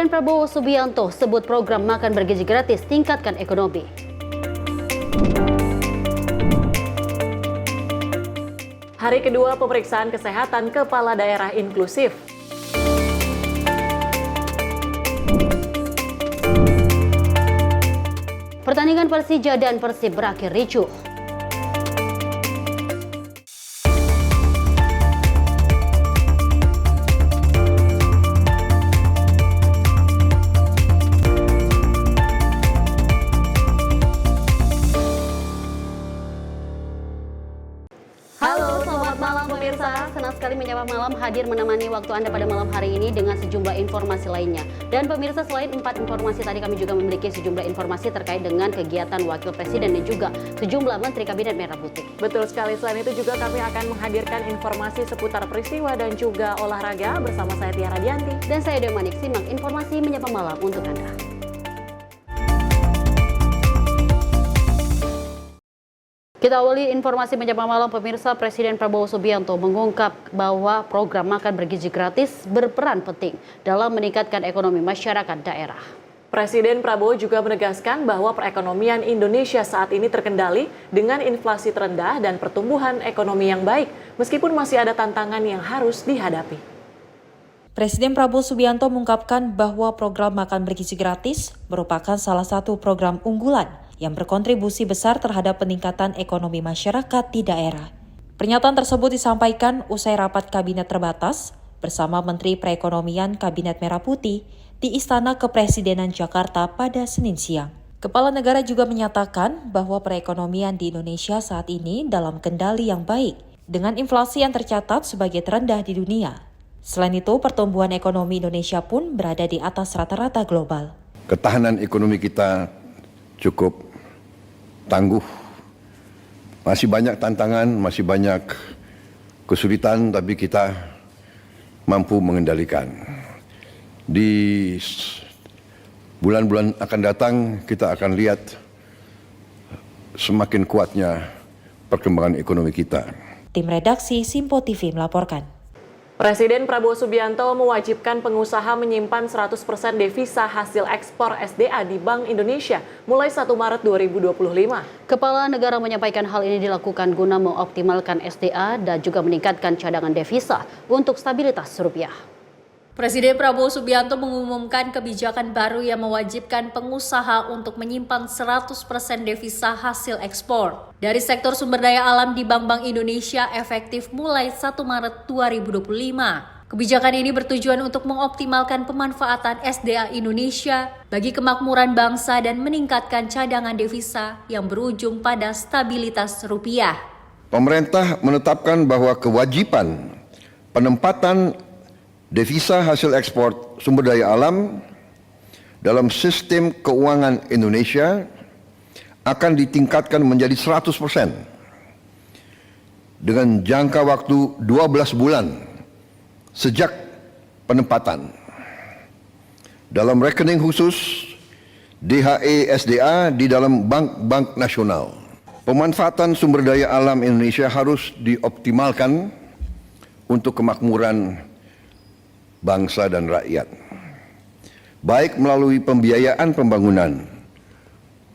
Presiden Prabowo Subianto sebut program makan bergizi gratis tingkatkan ekonomi. Hari kedua pemeriksaan kesehatan kepala daerah inklusif. Pertandingan Persija dan Persib berakhir ricuh. Halo, selamat malam pemirsa. Senang sekali menyapa malam hadir menemani waktu Anda pada malam hari ini dengan sejumlah informasi lainnya. Dan pemirsa, selain 4 informasi tadi, kami juga memiliki sejumlah informasi terkait dengan kegiatan Wakil Presiden dan juga sejumlah Menteri Kabinet Merah Putih. Betul sekali, selain itu juga kami akan menghadirkan informasi seputar peristiwa dan juga olahraga bersama saya Tiara Dianti. Dan saya Dewa Manik. Simak informasi menyapa malam untuk Anda. Kita awali informasi menyapa malam pemirsa. Presiden Prabowo Subianto mengungkap bahwa program makan bergizi gratis berperan penting dalam meningkatkan ekonomi masyarakat daerah. Presiden Prabowo juga menegaskan bahwa perekonomian Indonesia saat ini terkendali dengan inflasi terendah dan pertumbuhan ekonomi yang baik, meskipun masih ada tantangan yang harus dihadapi. Presiden Prabowo Subianto mengungkapkan bahwa program makan bergizi gratis merupakan salah satu program unggulan yang berkontribusi besar terhadap peningkatan ekonomi masyarakat di daerah. Pernyataan tersebut disampaikan usai rapat kabinet terbatas bersama Menteri Perekonomian Kabinet Merah Putih di Istana Kepresidenan Jakarta pada Senin siang. Kepala negara juga menyatakan bahwa perekonomian di Indonesia saat ini dalam kendali yang baik, dengan inflasi yang tercatat sebagai terendah di dunia. Selain itu, pertumbuhan ekonomi Indonesia pun berada di atas rata-rata global. Ketahanan ekonomi kita cukup tangguh. Masih banyak tantangan, masih banyak kesulitan, tapi kita mampu mengendalikan. Di bulan-bulan akan datang kita akan lihat semakin kuatnya perkembangan ekonomi kita. Tim redaksi Simpo TV melaporkan. Presiden Prabowo Subianto mewajibkan pengusaha menyimpan 100% devisa hasil ekspor SDA di Bank Indonesia mulai 1 Maret 2025. Kepala negara menyampaikan hal ini dilakukan guna mengoptimalkan SDA dan juga meningkatkan cadangan devisa untuk stabilitas rupiah. Presiden Prabowo Subianto mengumumkan kebijakan baru yang mewajibkan pengusaha untuk menyimpan 100% devisa hasil ekspor dari sektor sumber daya alam di Bank Indonesia efektif mulai 1 Maret 2025. Kebijakan ini bertujuan untuk mengoptimalkan pemanfaatan SDA Indonesia bagi kemakmuran bangsa dan meningkatkan cadangan devisa yang berujung pada stabilitas rupiah. Pemerintah menetapkan bahwa kewajiban penempatan devisa hasil ekspor sumber daya alam dalam sistem keuangan Indonesia akan ditingkatkan menjadi 100% dengan jangka waktu 12 bulan sejak penempatan. Dalam rekening khusus DHE SDA di dalam bank-bank nasional. Pemanfaatan sumber daya alam Indonesia harus dioptimalkan untuk kemakmuran bangsa dan rakyat, baik melalui pembiayaan pembangunan,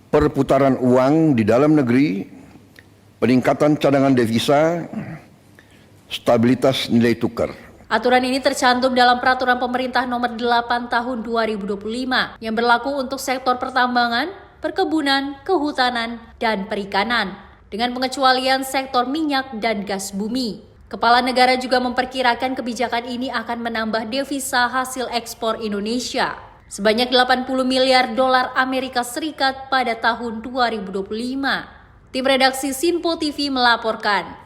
perputaran uang di dalam negeri, peningkatan cadangan devisa, stabilitas nilai tukar. Aturan ini tercantum dalam Peraturan Pemerintah Nomor 8 Tahun 2025 yang berlaku untuk sektor pertambangan, perkebunan, kehutanan, dan perikanan, dengan pengecualian sektor minyak dan gas bumi. Kepala negara juga memperkirakan kebijakan ini akan menambah devisa hasil ekspor Indonesia sebanyak 80 miliar dolar Amerika Serikat pada tahun 2025. Tim redaksi Simpo TV melaporkan.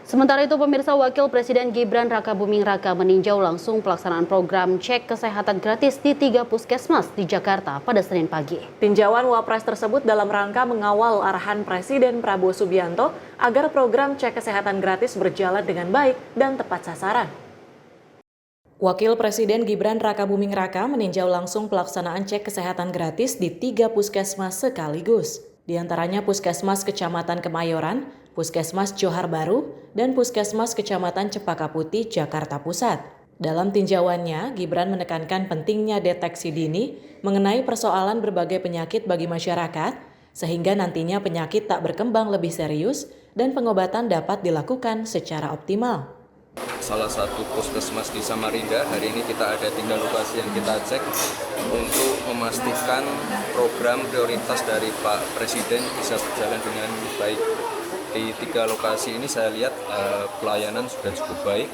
Sementara itu pemirsa, Wakil Presiden Gibran Rakabuming Raka meninjau langsung pelaksanaan program cek kesehatan gratis di 3 puskesmas di Jakarta pada Senin pagi. Tinjauan Wapres tersebut dalam rangka mengawal arahan Presiden Prabowo Subianto agar program cek kesehatan gratis berjalan dengan baik dan tepat sasaran. Wakil Presiden Gibran Rakabuming Raka meninjau langsung pelaksanaan cek kesehatan gratis di 3 puskesmas sekaligus. Di antaranya Puskesmas Kecamatan Kemayoran, Puskesmas Johar Baru, dan Puskesmas Kecamatan Cempaka Putih, Jakarta Pusat. Dalam tinjauannya, Gibran menekankan pentingnya deteksi dini mengenai persoalan berbagai penyakit bagi masyarakat, sehingga nantinya penyakit tak berkembang lebih serius dan pengobatan dapat dilakukan secara optimal. Salah satu puskesmas di Samarinda, hari ini kita ada 3 lokasi yang kita cek untuk memastikan program prioritas dari Pak Presiden bisa berjalan dengan baik. Di 3 lokasi ini saya lihat pelayanan sudah cukup baik.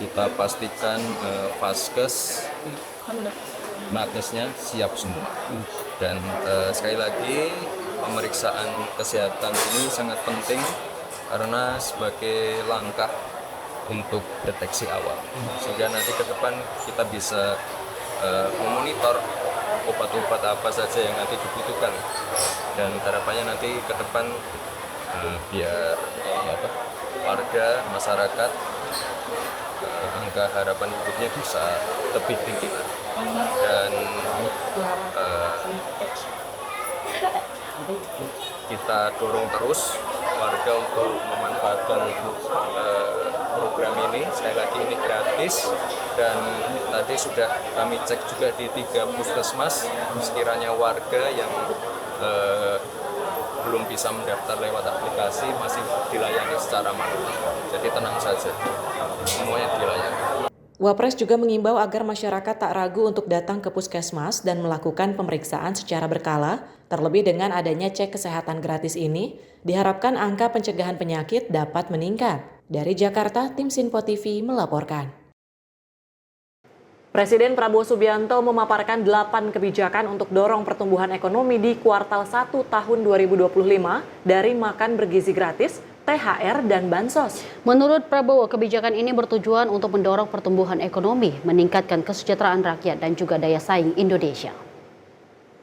Kita pastikan vaskes, nakesnya siap semua. Dan sekali lagi pemeriksaan kesehatan ini sangat penting karena sebagai langkah untuk deteksi awal, sehingga nanti ke depan kita bisa memonitor obat-obat apa saja yang nanti dibutuhkan, dan harapannya nanti ke depan biar warga masyarakat angka harapan hidupnya bisa lebih tinggi, dan kita dorong terus warga untuk memanfaatkan program ini. Sekali lagi ini gratis, dan tadi sudah kami cek juga di 3 puskesmas, sekiranya warga yang belum bisa mendaftar lewat aplikasi masih dilayani secara manual. Jadi tenang saja, semuanya dilayani. Wapres juga mengimbau agar masyarakat tak ragu untuk datang ke puskesmas dan melakukan pemeriksaan secara berkala, terlebih dengan adanya cek kesehatan gratis ini, diharapkan angka pencegahan penyakit dapat meningkat. Dari Jakarta, tim Sinpo TV melaporkan. Presiden Prabowo Subianto memaparkan 8 kebijakan untuk dorong pertumbuhan ekonomi di kuartal 1 tahun 2025 dari makan bergizi gratis, THR, dan Bansos. Menurut Prabowo, kebijakan ini bertujuan untuk mendorong pertumbuhan ekonomi, meningkatkan kesejahteraan rakyat dan juga daya saing Indonesia.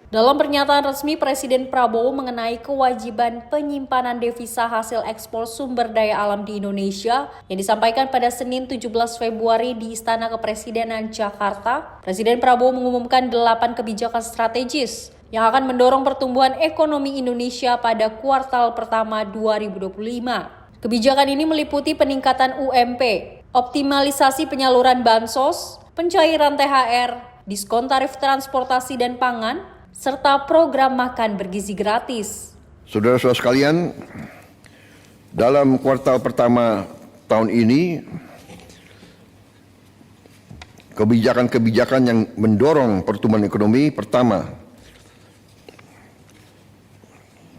Dalam pernyataan resmi Presiden Prabowo mengenai kewajiban penyimpanan devisa hasil ekspor sumber daya alam di Indonesia yang disampaikan pada Senin 17 Februari di Istana Kepresidenan Jakarta, Presiden Prabowo mengumumkan 8 kebijakan strategis yang akan mendorong pertumbuhan ekonomi Indonesia pada kuartal pertama 2025. Kebijakan ini meliputi peningkatan UMP, optimalisasi penyaluran bansos, pencairan THR, diskon tarif transportasi dan pangan, serta program makan bergizi gratis. Saudara-saudara sekalian, dalam kuartal pertama tahun ini, kebijakan-kebijakan yang mendorong pertumbuhan ekonomi, pertama,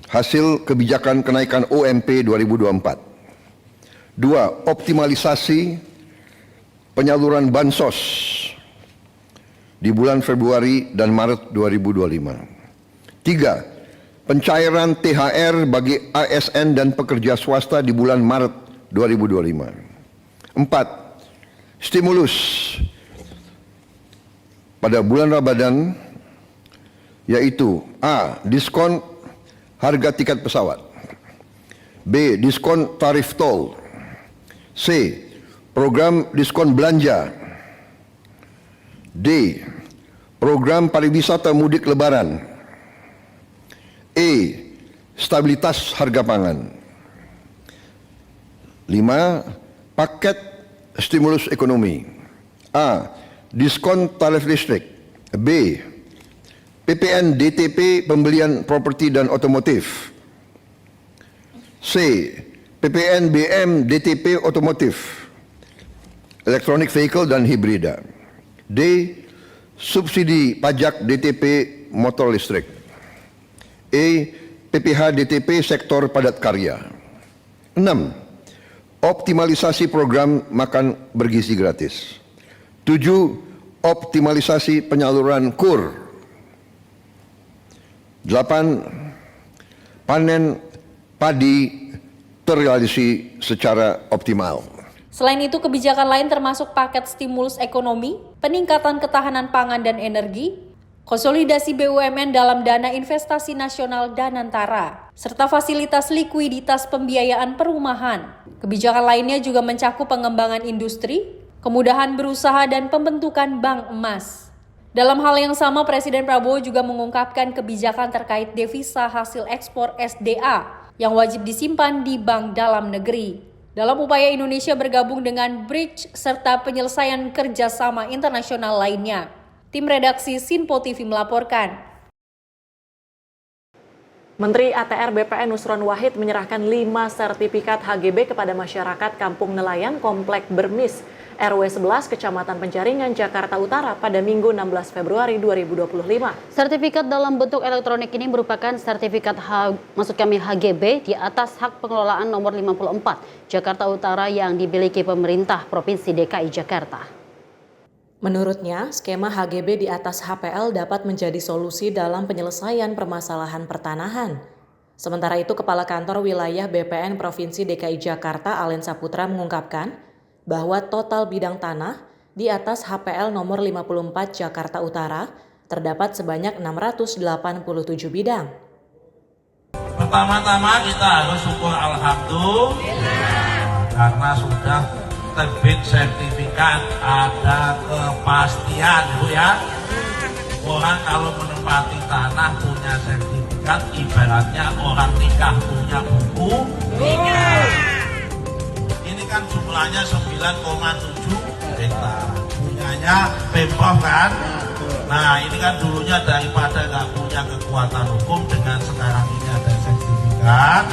hasil kebijakan kenaikan UMP 2024. 2. Optimalisasi penyaluran bansos di bulan Februari dan Maret 2025. 3. Pencairan THR bagi ASN dan pekerja swasta di bulan Maret 2025. 4. Stimulus pada bulan Ramadan, yaitu A. Diskon harga tiket pesawat, B. Diskon tarif tol, C. Program diskon belanja, D. Program pariwisata mudik lebaran, E. Stabilitas harga pangan. 5. Paket stimulus ekonomi, A. Diskon tarif listrik, B. PPN DTP pembelian properti dan otomotif, C. PPN BM DTP otomotif, elektronik vehicle dan hibrida, D. Subsidi pajak DTP motor listrik, E. PPH DTP sektor padat karya. 6. Optimalisasi program makan bergizi gratis. 7. Optimalisasi penyaluran KUR. 8. Panen padi terrealisasi secara optimal. Selain itu, kebijakan lain termasuk paket stimulus ekonomi, peningkatan ketahanan pangan dan energi, konsolidasi BUMN dalam dana investasi nasional Danantara, serta fasilitas likuiditas pembiayaan perumahan. Kebijakan lainnya juga mencakup pengembangan industri, kemudahan berusaha, dan pembentukan bank emas. Dalam hal yang sama, Presiden Prabowo juga mengungkapkan kebijakan terkait devisa hasil ekspor SDA yang wajib disimpan di bank dalam negeri. dalam upaya Indonesia bergabung dengan BRICS serta penyelesaian kerjasama internasional lainnya. Tim redaksi Sinpo TV melaporkan. Menteri ATR BPN Nusron Wahid menyerahkan 5 sertifikat HGB kepada masyarakat Kampung Nelayan Komplek Bermis, RW 11, Kecamatan Penjaringan, Jakarta Utara pada Minggu 16 Februari 2025. Sertifikat dalam bentuk elektronik ini merupakan sertifikat HGB di atas hak pengelolaan nomor 54 Jakarta Utara yang dimiliki pemerintah Provinsi DKI Jakarta. Menurutnya, skema HGB di atas HPL dapat menjadi solusi dalam penyelesaian permasalahan pertanahan. Sementara itu, Kepala Kantor Wilayah BPN Provinsi DKI Jakarta Alen Saputra mengungkapkan bahwa total bidang tanah di atas HPL nomor 54 Jakarta Utara terdapat sebanyak 687 bidang. Pertama-tama kita harus syukur alhamdulillah karena sudah terbit sertifikat, ada kepastian Bu ya. Orang kalau menempati tanah punya sertifikat ibaratnya orang nikah punya buku nikah. Ini kan jumlahnya 9,7 hektar punyanya Pemprov kan. Nah ini kan dulunya daripada nggak punya kekuatan hukum, dengan sekarang ini ada sertifikat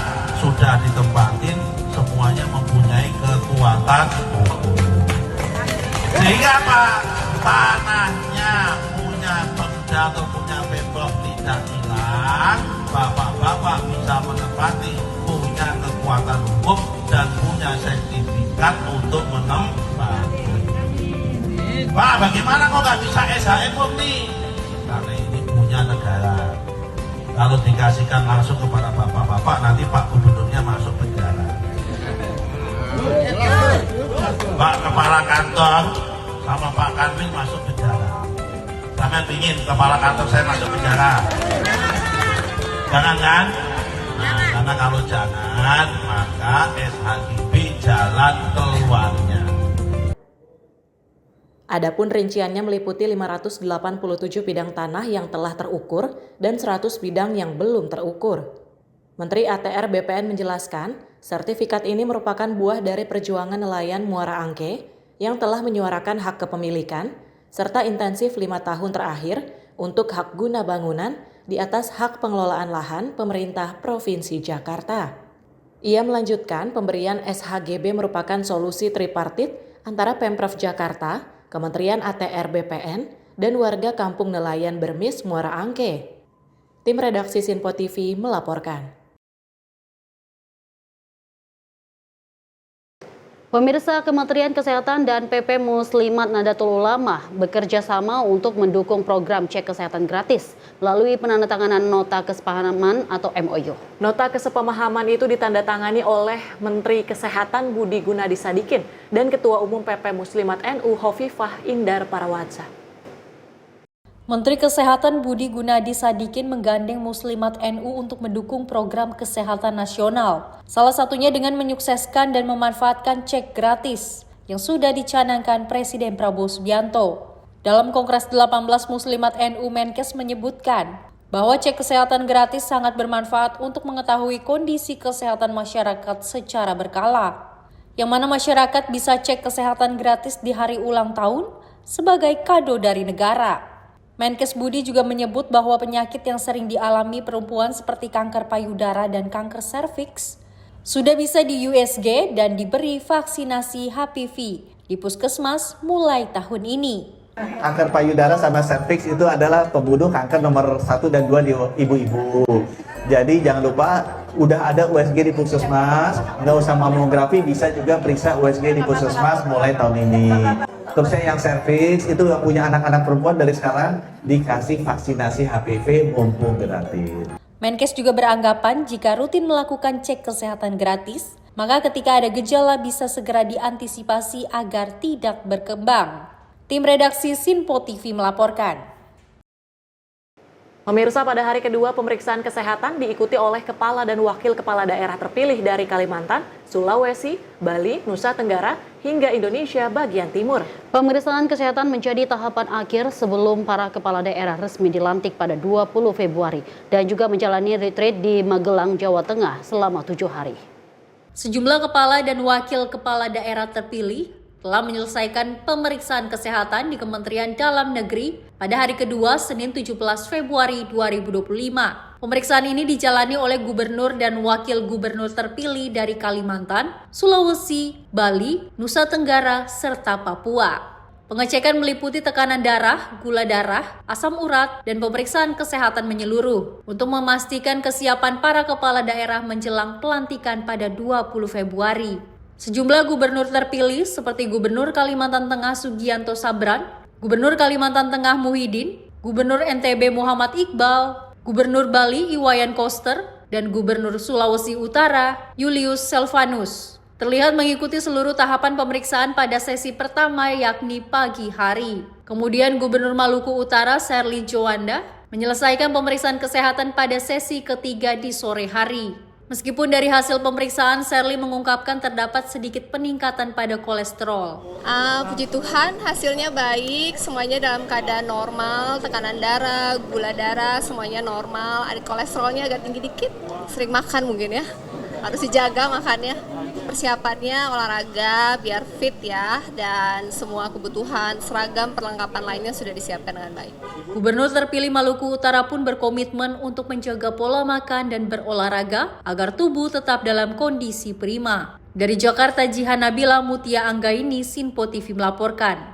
sudah ditempatin, semuanya mempunyai kekuatan hukum. Sehingga apa? Tanahnya punya Pemda atau punya Pemprov tidak hilang, bapak-bapak bisa menempati, punya kekuatan hukum dan punya sertifikat untuk menempati. Pak, bagaimana kok nggak bisa SHM murni? Karena ini punya negara. Kalau dikasihkan langsung kepada bapak-bapak, nanti Pak Gubernurnya masuk penjara. Pak Kepala Kantor sama Pak Kanwil masuk penjara. Sampai ingin Kepala Kantor saya masuk penjara? Jangan kan? Nah, karena kalau jangan, maka SHGB jalan keluarnya. Adapun rinciannya meliputi 587 bidang tanah yang telah terukur dan 100 bidang yang belum terukur. Menteri ATR BPN menjelaskan, sertifikat ini merupakan buah dari perjuangan nelayan Muara Angke yang telah menyuarakan hak kepemilikan, serta intensif 5 tahun terakhir untuk hak guna bangunan di atas hak pengelolaan lahan pemerintah Provinsi Jakarta. Ia melanjutkan pemberian SHGB merupakan solusi tripartit antara Pemprov Jakarta, Kementerian ATR BPN, dan warga Kampung Nelayan Bermis Muara Angke. Tim redaksi Sinpo TV melaporkan. Pemirsa, Kementerian Kesehatan dan PP Muslimat Nahdlatul Ulama bekerja sama untuk mendukung program cek kesehatan gratis melalui penandatanganan Nota Kesepahaman atau MOU. Nota Kesepemahaman itu ditandatangani oleh Menteri Kesehatan Budi Gunadi Sadikin dan Ketua Umum PP Muslimat NU Hovifah Indar Parawansa. Menteri Kesehatan Budi Gunadi Sadikin menggandeng Muslimat NU untuk mendukung program kesehatan nasional. Salah satunya dengan menyukseskan dan memanfaatkan cek gratis yang sudah dicanangkan Presiden Prabowo Subianto. Dalam Kongres 18 Muslimat NU Menkes menyebutkan bahwa cek kesehatan gratis sangat bermanfaat untuk mengetahui kondisi kesehatan masyarakat secara berkala. Yang mana masyarakat bisa cek kesehatan gratis di hari ulang tahun sebagai kado dari negara. Menkes Budi juga menyebut bahwa penyakit yang sering dialami perempuan seperti kanker payudara dan kanker serviks sudah bisa di USG dan diberi vaksinasi HPV di puskesmas mulai tahun ini. Kanker payudara sama serviks itu adalah pembunuh kanker nomor 1 dan 2 di ibu-ibu. Jadi jangan lupa, udah ada USG di puskesmas, nggak usah mamografi, bisa juga periksa USG di puskesmas mulai tahun ini. Terusnya yang serviks itu yang punya anak-anak perempuan dari sekarang dikasih vaksinasi HPV mumpung gratis. Menkes juga beranggapan jika rutin melakukan cek kesehatan gratis, maka ketika ada gejala bisa segera diantisipasi agar tidak berkembang. Tim redaksi Sinpo TV melaporkan. Pemirsa, pada hari kedua pemeriksaan kesehatan diikuti oleh kepala dan wakil kepala daerah terpilih dari Kalimantan, Sulawesi, Bali, Nusa Tenggara, hingga Indonesia bagian timur. Pemeriksaan kesehatan menjadi tahapan akhir sebelum para kepala daerah resmi dilantik pada 20 Februari dan juga menjalani retreat di Magelang, Jawa Tengah selama 7 hari. Sejumlah kepala dan wakil kepala daerah terpilih telah menyelesaikan pemeriksaan kesehatan di Kementerian Dalam Negeri pada hari kedua Senin 17 Februari 2025. Pemeriksaan ini dijalani oleh gubernur dan wakil gubernur terpilih dari Kalimantan, Sulawesi, Bali, Nusa Tenggara, serta Papua. Pengecekan meliputi tekanan darah, gula darah, asam urat, dan pemeriksaan kesehatan menyeluruh untuk memastikan kesiapan para kepala daerah menjelang pelantikan pada 20 Februari. Sejumlah gubernur terpilih seperti Gubernur Kalimantan Tengah Sugianto Sabran, Gubernur Kalimantan Tengah Muhyiddin, Gubernur NTB Muhammad Iqbal, Gubernur Bali Iwayan Koster, dan Gubernur Sulawesi Utara Julius Selvanus terlihat mengikuti seluruh tahapan pemeriksaan pada sesi pertama yakni pagi hari. Kemudian Gubernur Maluku Utara Serly Jowanda menyelesaikan pemeriksaan kesehatan pada sesi ketiga di sore hari. Meskipun dari hasil pemeriksaan, Serly mengungkapkan terdapat sedikit peningkatan pada kolesterol. Puji Tuhan, hasilnya baik, semuanya dalam keadaan normal, tekanan darah, gula darah, semuanya normal, ada kolesterolnya agak tinggi dikit, sering makan mungkin ya, harus dijaga makannya. Persiapannya olahraga biar fit ya, dan semua kebutuhan seragam perlengkapan lainnya sudah disiapkan dengan baik. Gubernur terpilih Maluku Utara pun berkomitmen untuk menjaga pola makan dan berolahraga agar tubuh tetap dalam kondisi prima. Dari Jakarta, Jihan Nabila Mutia Anggaini, Sinpo TV melaporkan.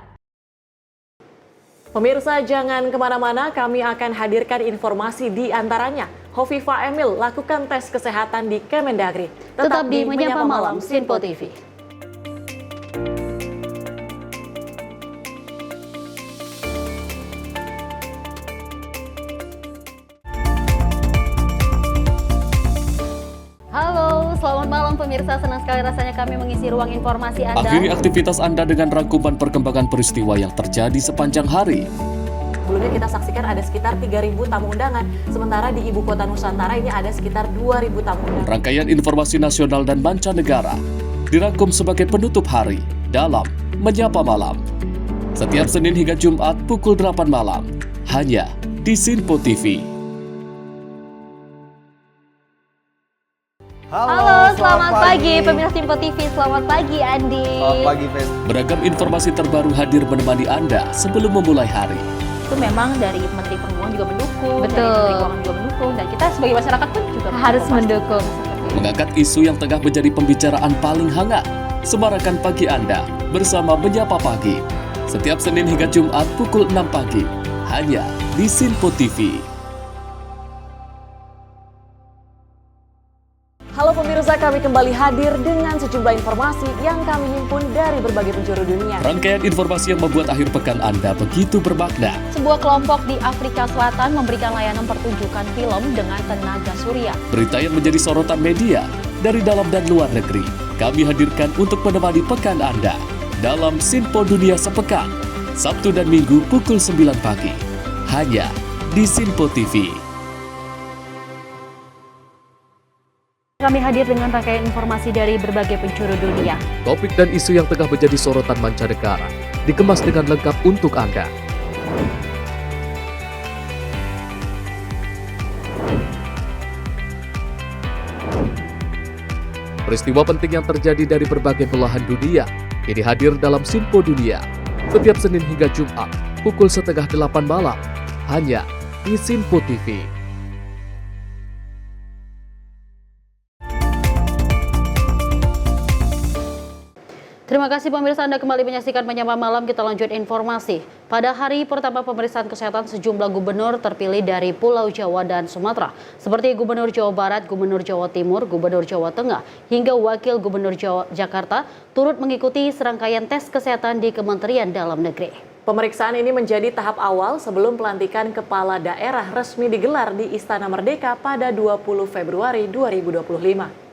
Pemirsa, jangan kemana-mana, kami akan hadirkan informasi di antaranya. Hovifah Emil lakukan tes kesehatan di Kemendagri. Tetap di Menyapa Malam Sinpo TV. Halo, selamat malam pemirsa. Senang sekali rasanya kami mengisi ruang informasi Anda. Akhiri aktivitas Anda dengan rangkuman perkembangan peristiwa yang terjadi sepanjang hari. Sebelumnya kita saksikan ada sekitar 3.000 tamu undangan, sementara di Ibu Kota Nusantara ini ada sekitar 2.000 tamu undangan. Rangkaian informasi nasional dan mancanegara dirangkum sebagai penutup hari dalam Menyapa Malam. Setiap Senin hingga Jumat pukul 8 malam, hanya di Sinpo TV. Halo, selamat pagi pemirsa Sinpo TV. Selamat pagi Andi. Selamat pagi, Fes. Beragam informasi terbaru hadir menemani Anda sebelum memulai hari. Itu memang dari Menteri Perhubungan juga mendukung, Betul. dari Menteri Keuangan juga mendukung, dan kita sebagai masyarakat pun juga Harus mendukung. Mengangkat isu yang tengah menjadi pembicaraan paling hangat. Semarakan pagi Anda bersama Menyapa Pagi. Setiap Senin hingga Jumat pukul 6 pagi. Hanya di Sinpo TV. Halo pemirsa, kami kembali hadir dengan sejumlah informasi yang kami himpun dari berbagai penjuru dunia. Rangkaian informasi yang membuat akhir pekan Anda begitu bermakna. Sebuah kelompok di Afrika Selatan memberikan layanan pertunjukan film dengan tenaga surya. Berita yang menjadi sorotan media dari dalam dan luar negeri. Kami hadirkan untuk menemani pekan Anda dalam Sinpo Dunia Sepekan. Sabtu dan Minggu pukul 9 pagi. Hanya di Sinpo TV. Kami hadir dengan rangkaian informasi dari berbagai penjuru dunia. Topik dan isu yang tengah menjadi sorotan mancanegara dikemas dengan lengkap untuk Anda. Peristiwa penting yang terjadi dari berbagai belahan dunia kini hadir dalam Sinpo Dunia. Setiap Senin hingga Jumat pukul 7:30 malam hanya di Sinpo TV. Terima kasih pemirsa, Anda kembali menyaksikan Menyapa Malam. Kita lanjut informasi. Pada hari pertama pemeriksaan kesehatan sejumlah gubernur terpilih dari Pulau Jawa dan Sumatera, seperti Gubernur Jawa Barat, Gubernur Jawa Timur, Gubernur Jawa Tengah, hingga Wakil Gubernur Jakarta, turut mengikuti serangkaian tes kesehatan di Kementerian Dalam Negeri. Pemeriksaan ini menjadi tahap awal sebelum pelantikan kepala daerah resmi digelar di Istana Merdeka pada 20 Februari 2025.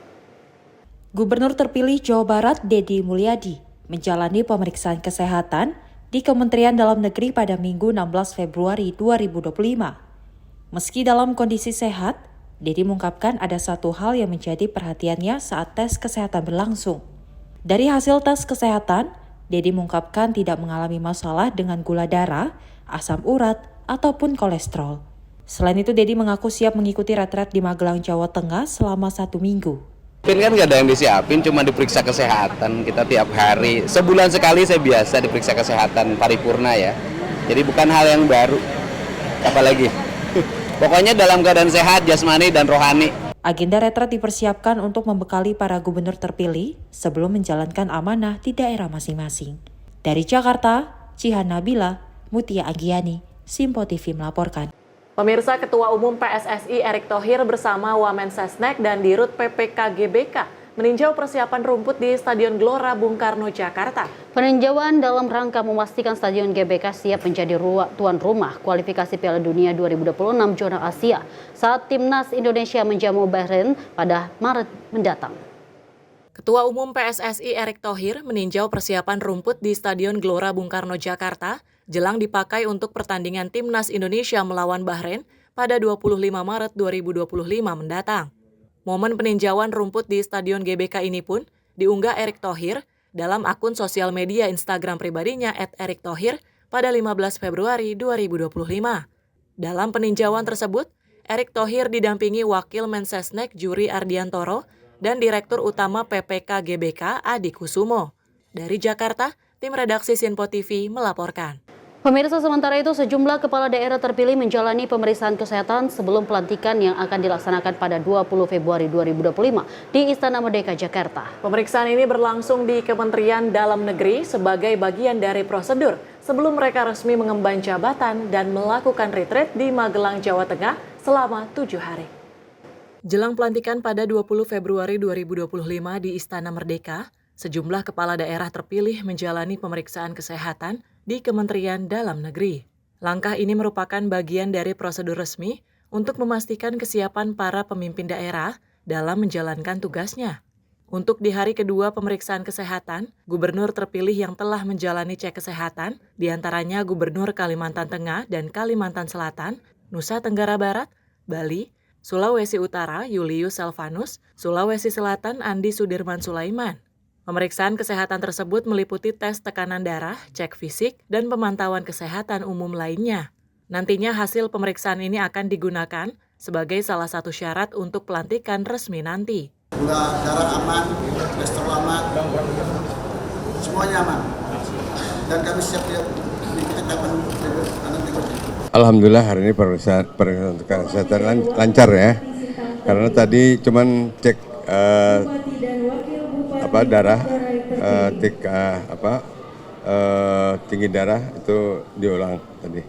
Gubernur terpilih Jawa Barat Deddy Mulyadi menjalani pemeriksaan kesehatan di Kementerian Dalam Negeri pada Minggu 16 Februari 2025. Meski dalam kondisi sehat, Deddy mengungkapkan ada satu hal yang menjadi perhatiannya saat tes kesehatan berlangsung. Dari hasil tes kesehatan, Deddy mengungkapkan tidak mengalami masalah dengan gula darah, asam urat, ataupun kolesterol. Selain itu, Deddy mengaku siap mengikuti retret di Magelang, Jawa Tengah selama 1 minggu. Kan nggak ada yang disiapin, cuma diperiksa kesehatan kita tiap hari. Sebulan sekali saya biasa diperiksa kesehatan paripurna ya. Jadi bukan hal yang baru. Apalagi. Pokoknya dalam keadaan sehat, jasmani dan rohani. Agenda retret dipersiapkan untuk membekali para gubernur terpilih sebelum menjalankan amanah di daerah masing-masing. Dari Jakarta, Cihan Nabila, Mutia Agiani, Simpo TV melaporkan. Pemirsa, Ketua Umum PSSI Erick Thohir bersama Wamensesnek dan Dirut PPK GBK meninjau persiapan rumput di Stadion Gelora Bung Karno, Jakarta. Peninjauan dalam rangka memastikan Stadion GBK siap menjadi tuan rumah kualifikasi Piala Dunia 2026 zona Asia saat Timnas Indonesia menjamu Bahrain pada Maret mendatang. Ketua Umum PSSI Erick Thohir meninjau persiapan rumput di Stadion Gelora Bung Karno, Jakarta jelang dipakai untuk pertandingan Timnas Indonesia melawan Bahrain pada 25 Maret 2025 mendatang. Momen peninjauan rumput di Stadion GBK ini pun diunggah Erick Thohir dalam akun sosial media Instagram pribadinya @erikthohir pada 15 Februari 2025. Dalam peninjauan tersebut, Erick Thohir didampingi Wakil Mensesnek Juri Ardiantoro dan Direktur Utama PPK GBK Adi Kusumo. Dari Jakarta, tim redaksi Sinpo TV melaporkan. Pemirsa, sementara itu sejumlah kepala daerah terpilih menjalani pemeriksaan kesehatan sebelum pelantikan yang akan dilaksanakan pada 20 Februari 2025 di Istana Merdeka, Jakarta. Pemeriksaan ini berlangsung di Kementerian Dalam Negeri sebagai bagian dari prosedur sebelum mereka resmi mengemban jabatan dan melakukan retreat di Magelang, Jawa Tengah selama 7 hari. Jelang pelantikan pada 20 Februari 2025 di Istana Merdeka, sejumlah kepala daerah terpilih menjalani pemeriksaan kesehatan di Kementerian Dalam Negeri. Langkah ini merupakan bagian dari prosedur resmi untuk memastikan kesiapan para pemimpin daerah dalam menjalankan tugasnya. Untuk di hari kedua pemeriksaan kesehatan, gubernur terpilih yang telah menjalani cek kesehatan, diantaranya Gubernur Kalimantan Tengah dan Kalimantan Selatan, Nusa Tenggara Barat, Bali, Sulawesi Utara Julius Selvanus, Sulawesi Selatan Andi Sudirman Sulaiman. Pemeriksaan kesehatan tersebut meliputi tes tekanan darah, cek fisik, dan pemantauan kesehatan umum lainnya. Nantinya hasil pemeriksaan ini akan digunakan sebagai salah satu syarat untuk pelantikan resmi nanti. Gula darah aman, kolesterol aman, semuanya aman. Dan kami siap mengikuti tahapan berikutnya. Alhamdulillah hari ini pemeriksaan kesehatan lancar ya. Karena tadi cuman cek darah, tinggi darah itu diulang tadi.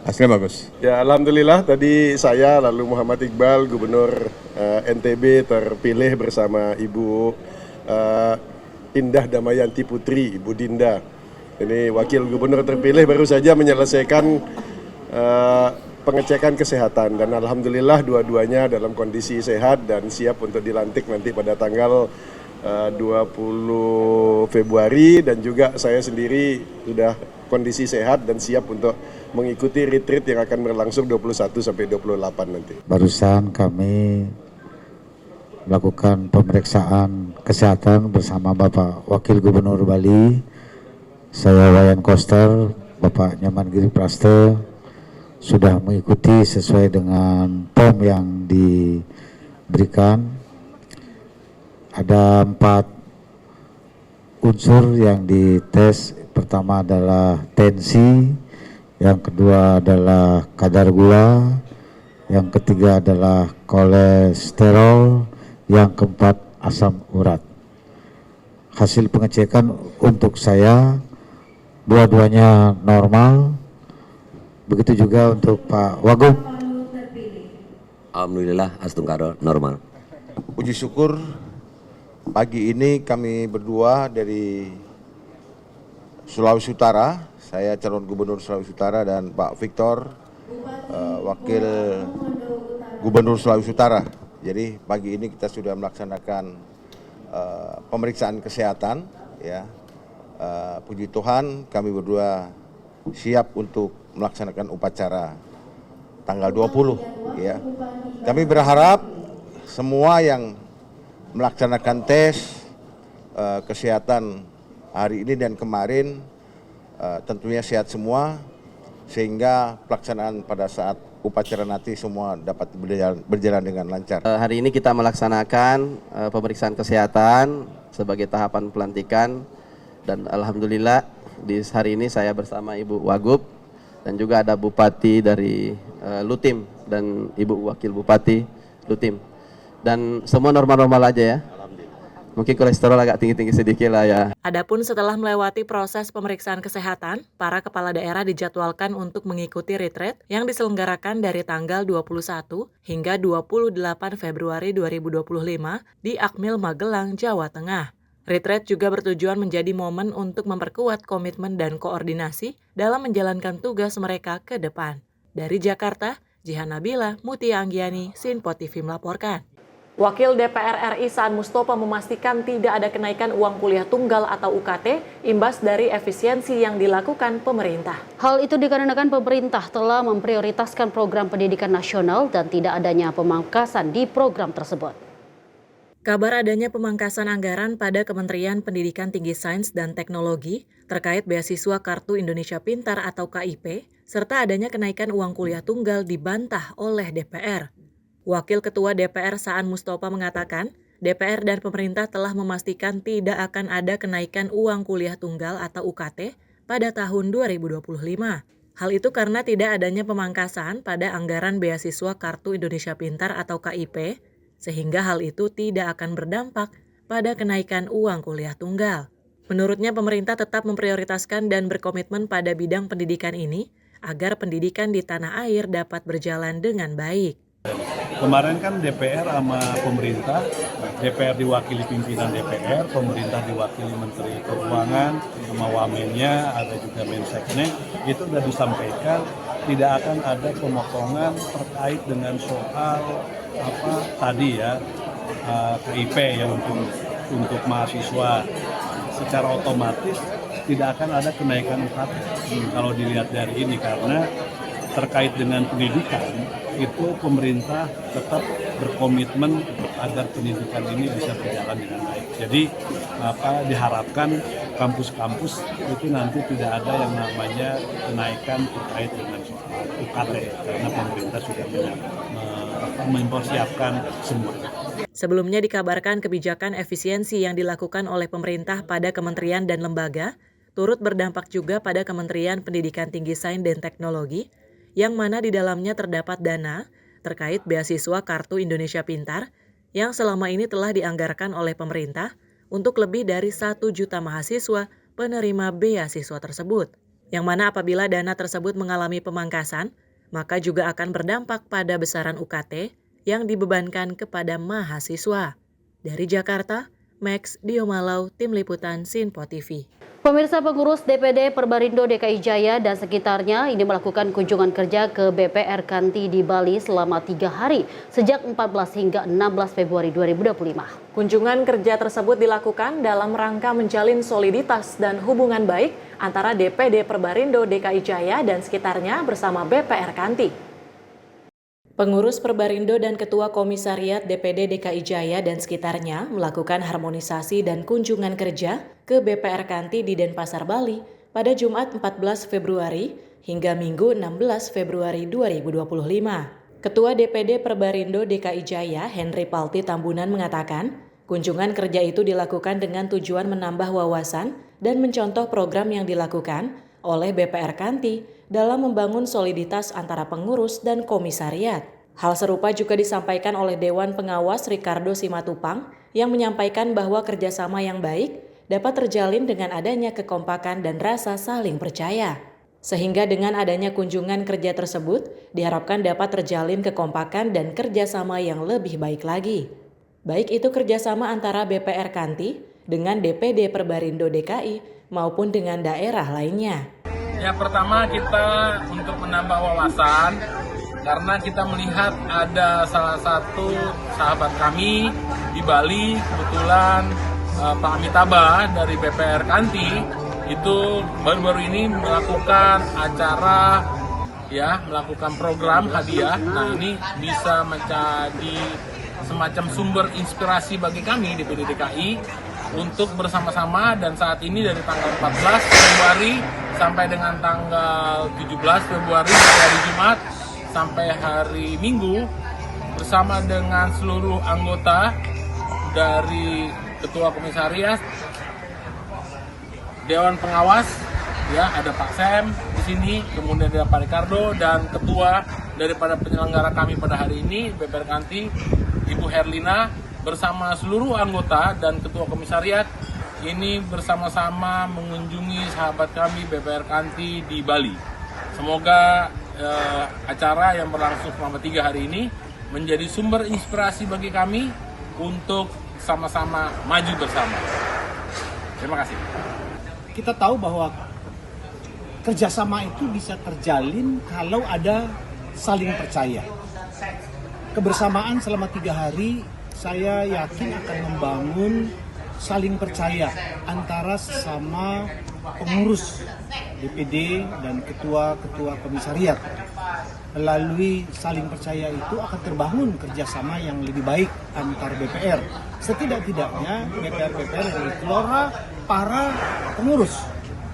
Hasilnya bagus. Ya, alhamdulillah tadi saya lalu Muhammad Iqbal, Gubernur NTB terpilih bersama Ibu Indah Damayanti Putri, Ibu Dinda. Ini Wakil Gubernur terpilih baru saja menyelesaikan pengecekan kesehatan dan alhamdulillah dua-duanya dalam kondisi sehat dan siap untuk dilantik nanti pada tanggal 20 Februari dan juga saya sendiri sudah kondisi sehat dan siap untuk mengikuti retreat yang akan berlangsung 21 sampai 28 nanti. Barusan kami melakukan pemeriksaan kesehatan bersama Bapak Wakil Gubernur Bali, saya Wayan Koster, Bapak Nyoman Giri Praste, sudah mengikuti sesuai dengan POM yang diberikan. Ada 4 unsur yang dites. Pertama adalah tensi, yang kedua adalah kadar gula, yang ketiga adalah kolesterol, yang keempat asam urat. Hasil pengecekan untuk saya dua-duanya normal, begitu juga untuk Pak Wagub. Alhamdulillah Astungkaro normal. Puji syukur pagi ini kami berdua dari Sulawesi Utara, saya calon Gubernur Sulawesi Utara dan Pak Victor, Wakil Gubernur Sulawesi Utara. Jadi pagi ini kita sudah melaksanakan pemeriksaan kesehatan, ya. Puji Tuhan kami berdua siap untuk melaksanakan upacara tanggal 20, ya. Kami berharap semua yang melaksanakan tes kesehatan hari ini dan kemarin tentunya sehat semua, sehingga pelaksanaan pada saat upacara nanti semua dapat berjalan dengan lancar. Hari ini kita melaksanakan pemeriksaan kesehatan sebagai tahapan pelantikan, dan alhamdulillah di hari ini saya bersama Ibu Wagub dan juga ada Bupati dari Lutim dan Ibu Wakil Bupati Lutim, dan semua normal-normal aja ya. Mungkin kolesterol agak tinggi-tinggi sedikit lah ya. Adapun setelah melewati proses pemeriksaan kesehatan, para kepala daerah dijadwalkan untuk mengikuti retreat yang diselenggarakan dari tanggal 21 hingga 28 Februari 2025 di Akmil Magelang, Jawa Tengah. Retreat juga bertujuan menjadi momen untuk memperkuat komitmen dan koordinasi dalam menjalankan tugas mereka ke depan. Dari Jakarta, Jihan Nabila, Mutia Anggiani, Sinpo TV melaporkan. Wakil DPR RI Saan Mustopha memastikan tidak ada kenaikan uang kuliah tunggal atau UKT imbas dari efisiensi yang dilakukan pemerintah. Hal itu dikarenakan pemerintah telah memprioritaskan program pendidikan nasional dan tidak adanya pemangkasan di program tersebut. Kabar adanya pemangkasan anggaran pada Kementerian Pendidikan Tinggi Sains dan Teknologi terkait beasiswa Kartu Indonesia Pintar atau KIP, serta adanya kenaikan uang kuliah tunggal dibantah oleh DPR. Wakil Ketua DPR Saan Mustopha mengatakan, DPR dan pemerintah telah memastikan tidak akan ada kenaikan uang kuliah tunggal atau UKT pada tahun 2025. Hal itu karena tidak adanya pemangkasan pada anggaran beasiswa Kartu Indonesia Pintar atau KIP, sehingga hal itu tidak akan berdampak pada kenaikan uang kuliah tunggal. Menurutnya, pemerintah tetap memprioritaskan dan berkomitmen pada bidang pendidikan ini agar pendidikan di tanah air dapat berjalan dengan baik. Kemarin kan DPR sama pemerintah, DPR diwakili pimpinan DPR, pemerintah diwakili Menteri Keuangan, sama Wamennya, ada juga Menseknek, itu sudah disampaikan tidak akan ada pemotongan terkait dengan soal tadi ya, KIP yang untuk mahasiswa. Secara otomatis tidak akan ada kenaikan UKT kalau dilihat dari ini, karena terkait dengan pendidikan itu pemerintah tetap berkomitmen agar pendidikan ini bisa berjalan dengan baik. Jadi diharapkan kampus-kampus itu nanti tidak ada yang namanya kenaikan terkait dengan soal UKT, karena pemerintah sudah mempersiapkan semuanya. Sebelumnya dikabarkan kebijakan efisiensi yang dilakukan oleh pemerintah pada kementerian dan lembaga turut berdampak juga pada Kementerian Pendidikan Tinggi Sains dan Teknologi, yang mana di dalamnya terdapat dana terkait beasiswa Kartu Indonesia Pintar yang selama ini telah dianggarkan oleh pemerintah untuk lebih dari 1 juta mahasiswa penerima beasiswa tersebut. Yang mana apabila dana tersebut mengalami pemangkasan, maka juga akan berdampak pada besaran UKT yang dibebankan kepada mahasiswa. Dari Jakarta, Max Diomalau, Tim Liputan Sinpo TV. Pemirsa, pengurus DPD Perbarindo DKI Jaya dan sekitarnya ini melakukan kunjungan kerja ke BPR Kanti di Bali selama 3 hari sejak 14 hingga 16 Februari 2025. Kunjungan kerja tersebut dilakukan dalam rangka menjalin soliditas dan hubungan baik antara DPD Perbarindo DKI Jaya dan sekitarnya bersama BPR Kanti. Pengurus Perbarindo dan Ketua Komisariat DPD DKI Jaya dan sekitarnya melakukan harmonisasi dan kunjungan kerja ke BPR Kanti di Denpasar, Bali pada Jumat 14 Februari hingga Minggu 16 Februari 2025. Ketua DPD Perbarindo DKI Jaya, Henry Palti Tambunan mengatakan, kunjungan kerja itu dilakukan dengan tujuan menambah wawasan dan mencontoh program yang dilakukan oleh BPR Kanti dalam membangun soliditas antara pengurus dan komisariat. Hal serupa juga disampaikan oleh Dewan Pengawas Ricardo Simatupang yang menyampaikan bahwa kerjasama yang baik dapat terjalin dengan adanya kekompakan dan rasa saling percaya. Sehingga dengan adanya kunjungan kerja tersebut diharapkan dapat terjalin kekompakan dan kerjasama yang lebih baik lagi. Baik itu kerjasama antara BPR Kanti dengan DPD Perbarindo DKI maupun dengan daerah lainnya. Yang pertama, kita untuk menambah wawasan karena kita melihat ada salah satu sahabat kami di Bali, kebetulan Pak Amitabha dari BPR Kanti itu baru-baru ini melakukan acara melakukan program hadiah. Nah, ini bisa menjadi semacam sumber inspirasi bagi kami DPD DKI untuk bersama-sama, dan saat ini dari tanggal 14 Februari sampai dengan tanggal 17 Februari hari Jumat sampai hari Minggu bersama dengan seluruh anggota dari Ketua Komisariat, Dewan Pengawas, ya ada Pak Sem di sini, kemudian ada Pak Ricardo, dan Ketua daripada penyelenggara kami pada hari ini, BPR Kanti, Ibu Herlina, bersama seluruh anggota dan Ketua Komisariat, ini bersama-sama mengunjungi sahabat kami BPR Kanti di Bali. Semoga acara yang berlangsung selama 3 hari ini menjadi sumber inspirasi bagi kami untuk sama-sama maju bersama. Terima kasih. Kita tahu bahwa kerjasama itu bisa terjalin kalau ada saling percaya. Kebersamaan selama 3 hari saya yakin akan membangun saling percaya antara sesama pengurus DPD dan ketua-ketua komisariat. Melalui saling percaya itu akan terbangun kerjasama yang lebih baik antar BPR. Setidak-tidaknya BPR-BPR yang dikelola para pengurus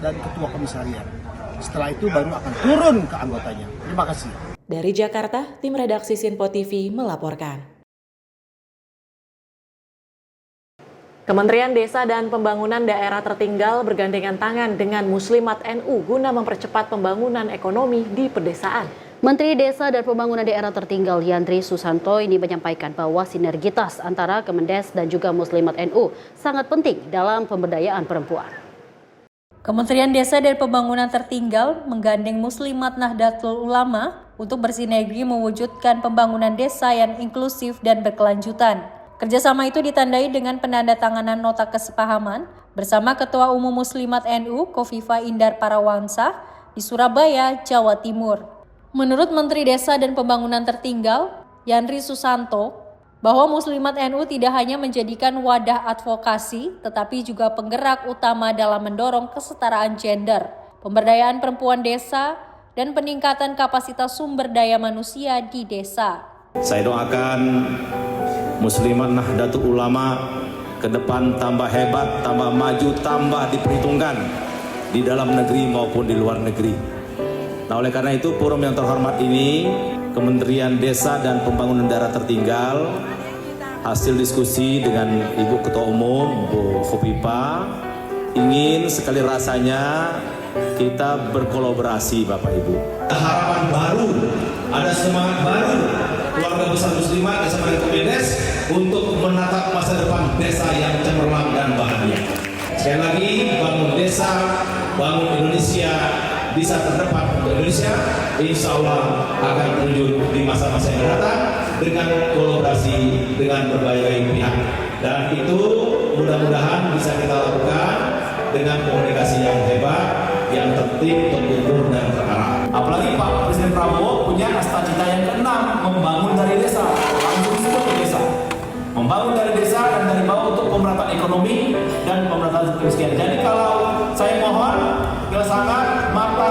dan ketua komisariat. Setelah itu baru akan turun ke anggotanya. Terima kasih. Dari Jakarta, tim redaksi Sinpo TV melaporkan. Kementerian Desa dan Pembangunan Daerah Tertinggal bergandengan tangan dengan Muslimat NU guna mempercepat pembangunan ekonomi di pedesaan. Menteri Desa dan Pembangunan Daerah Tertinggal Yandri Susanto ini menyampaikan bahwa sinergitas antara Kemendes dan juga Muslimat NU sangat penting dalam pemberdayaan perempuan. Kementerian Desa dan Pembangunan Tertinggal menggandeng Muslimat Nahdlatul Ulama untuk bersinergi mewujudkan pembangunan desa yang inklusif dan berkelanjutan. Kerjasama itu ditandai dengan penandatanganan nota kesepahaman bersama Ketua Umum Muslimat NU Khofifah Indar Parawansa di Surabaya, Jawa Timur. Menurut Menteri Desa dan Pembangunan Tertinggal, Yandri Susanto, bahwa Muslimat NU tidak hanya menjadikan wadah advokasi, tetapi juga penggerak utama dalam mendorong kesetaraan gender, pemberdayaan perempuan desa, dan peningkatan kapasitas sumber daya manusia di desa. Saya doakan Muslimat Nahdlatul Ulama ke depan tambah hebat, tambah maju, tambah diperhitungkan di dalam negeri maupun di luar negeri. Nah, oleh karena itu forum yang terhormat ini, Kementerian Desa dan Pembangunan Daerah Tertinggal, hasil diskusi dengan Ibu Ketua Umum, Bu Khofifah, ingin sekali rasanya kita berkolaborasi Bapak Ibu. Harapan baru, ada semangat baru keluarga besar Muslimat bersama Kemendes untuk menatap masa depan desa yang cemerlang dan bahagia. Sekali lagi, bangun desa, bangun Indonesia, bisa terdepan untuk Indonesia, insya Allah akan terwujud di masa-masa yang datang dengan kolaborasi dengan berbagai pihak. Dan itu mudah-mudahan bisa kita lakukan dengan komunikasi yang hebat, yang tertib, terukur, dan terarah. Apalagi Pak Presiden Prabowo punya cita-cita yang ke-6, membangun dari desa, langsung disebut ke desa. Membangun dari desa dan dari bawah untuk pemerataan ekonomi dan pemerataan kemiskinan. Jadi kalau saya mohon, sangat mata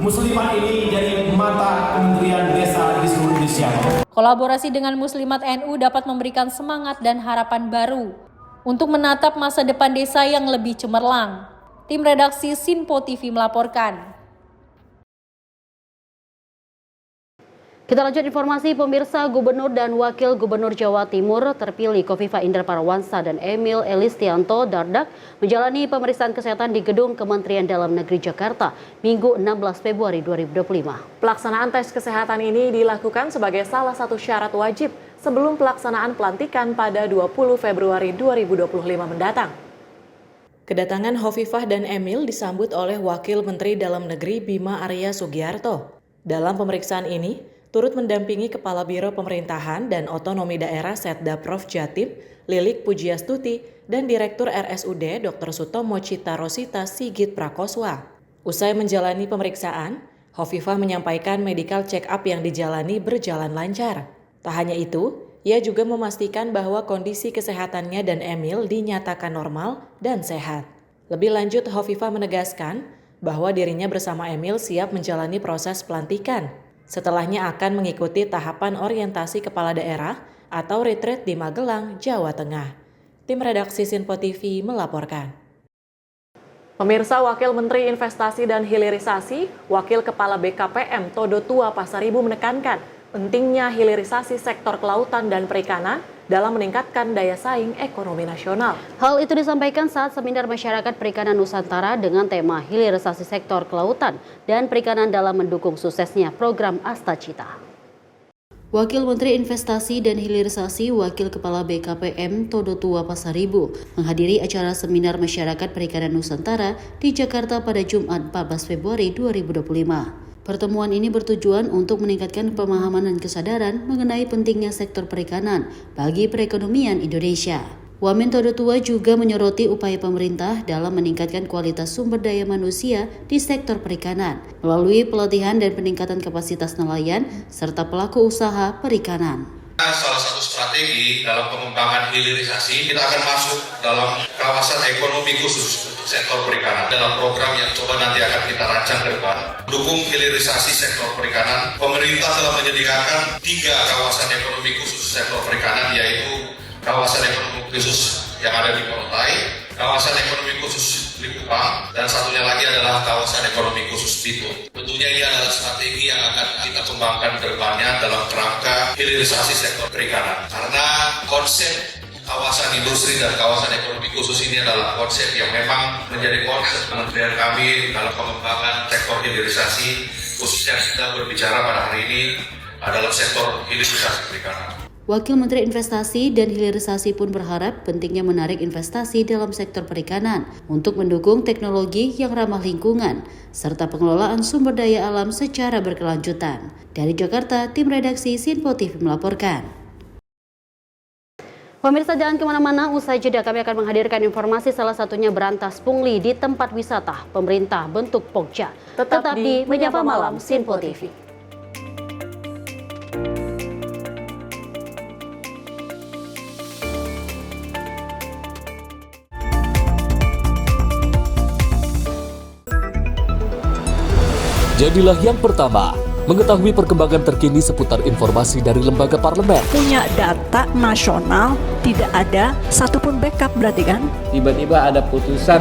Muslimat ini jadi mata Kementerian Desa di seluruh Indonesia. Kolaborasi dengan Muslimat NU dapat memberikan semangat dan harapan baru untuk menatap masa depan desa yang lebih cemerlang. Tim redaksi Sinpo TV melaporkan. Kita lanjut informasi pemirsa. Gubernur dan Wakil Gubernur Jawa Timur terpilih Khofifah Indar Parawansa dan Emil Elistianto Dardak menjalani pemeriksaan kesehatan di Gedung Kementerian Dalam Negeri Jakarta Minggu 16 Februari 2025. Pelaksanaan tes kesehatan ini dilakukan sebagai salah satu syarat wajib sebelum pelaksanaan pelantikan pada 20 Februari 2025 mendatang. Kedatangan Khofifah dan Emil disambut oleh Wakil Menteri Dalam Negeri Bima Arya Sugiarto. Dalam pemeriksaan ini, turut mendampingi Kepala Biro Pemerintahan dan Otonomi Daerah Setda Prof Jatim, Lilik Pujiastuti, dan Direktur RSUD Dr. Sutomo Cita Rosita Sigit Prakoswa. Usai menjalani pemeriksaan, Khofifah menyampaikan medical check-up yang dijalani berjalan lancar. Tak hanya itu, ia juga memastikan bahwa kondisi kesehatannya dan Emil dinyatakan normal dan sehat. Lebih lanjut, Khofifah menegaskan bahwa dirinya bersama Emil siap menjalani proses pelantikan. Setelahnya akan mengikuti tahapan orientasi kepala daerah atau retreat di Magelang, Jawa Tengah. Tim redaksi Sinpo TV melaporkan. Pemirsa, Wakil Menteri Investasi dan Hilirisasi, Wakil Kepala BKPM Todo Tua Pasaribu menekankan pentingnya hilirisasi sektor kelautan dan perikanan dalam meningkatkan daya saing ekonomi nasional. Hal itu disampaikan saat seminar masyarakat perikanan Nusantara dengan tema hilirisasi sektor kelautan dan perikanan dalam mendukung suksesnya program Astacita. Wakil Menteri Investasi dan Hilirisasi Wakil Kepala BKPM Todo Tua Pasaribu menghadiri acara seminar masyarakat perikanan Nusantara di Jakarta pada Jumat 14 Februari 2025. Pertemuan ini bertujuan untuk meningkatkan pemahaman dan kesadaran mengenai pentingnya sektor perikanan bagi perekonomian Indonesia. Wamen Todo Tua juga menyoroti upaya pemerintah dalam meningkatkan kualitas sumber daya manusia di sektor perikanan melalui pelatihan dan peningkatan kapasitas nelayan serta pelaku usaha perikanan. Salah satu strategi dalam pengembangan hilirisasi, kita akan masuk dalam kawasan ekonomi khusus untuk sektor perikanan. Dalam program yang coba nanti akan kita rancang ke depan, mendukung hilirisasi sektor perikanan, pemerintah telah menyediakan 3 kawasan ekonomi khusus sektor perikanan, yaitu kawasan ekonomi khusus yang ada di Morotai, kawasan ekonomi khusus Likupang, dan satunya lagi adalah kawasan ekonomi khusus Bitung. Tentunya ini adalah strategi yang akan kita kembangkan ke depannya dalam kerangka hilirisasi sektor perikanan. Karena konsep kawasan industri dan kawasan ekonomi khusus ini adalah konsep yang memang menjadi konsep kementerian kami dalam pengembangan sektor hilirisasi, khususnya kita berbicara pada hari ini adalah sektor hilirisasi perikanan. Wakil Menteri Investasi dan Hilirisasi pun berharap pentingnya menarik investasi dalam sektor perikanan untuk mendukung teknologi yang ramah lingkungan serta pengelolaan sumber daya alam secara berkelanjutan. Dari Jakarta, tim redaksi Sinpo TV melaporkan. Pemirsa, jangan kemana-mana, usai jeda kami akan menghadirkan informasi salah satunya berantas pungli di tempat wisata pemerintah bentuk Pokja. Tetap di Menyapa Malam Sinpo TV. Jadilah yang pertama mengetahui perkembangan terkini seputar informasi dari lembaga parlemen. Punya data nasional, tidak ada satupun backup berarti kan? Tiba-tiba ada putusan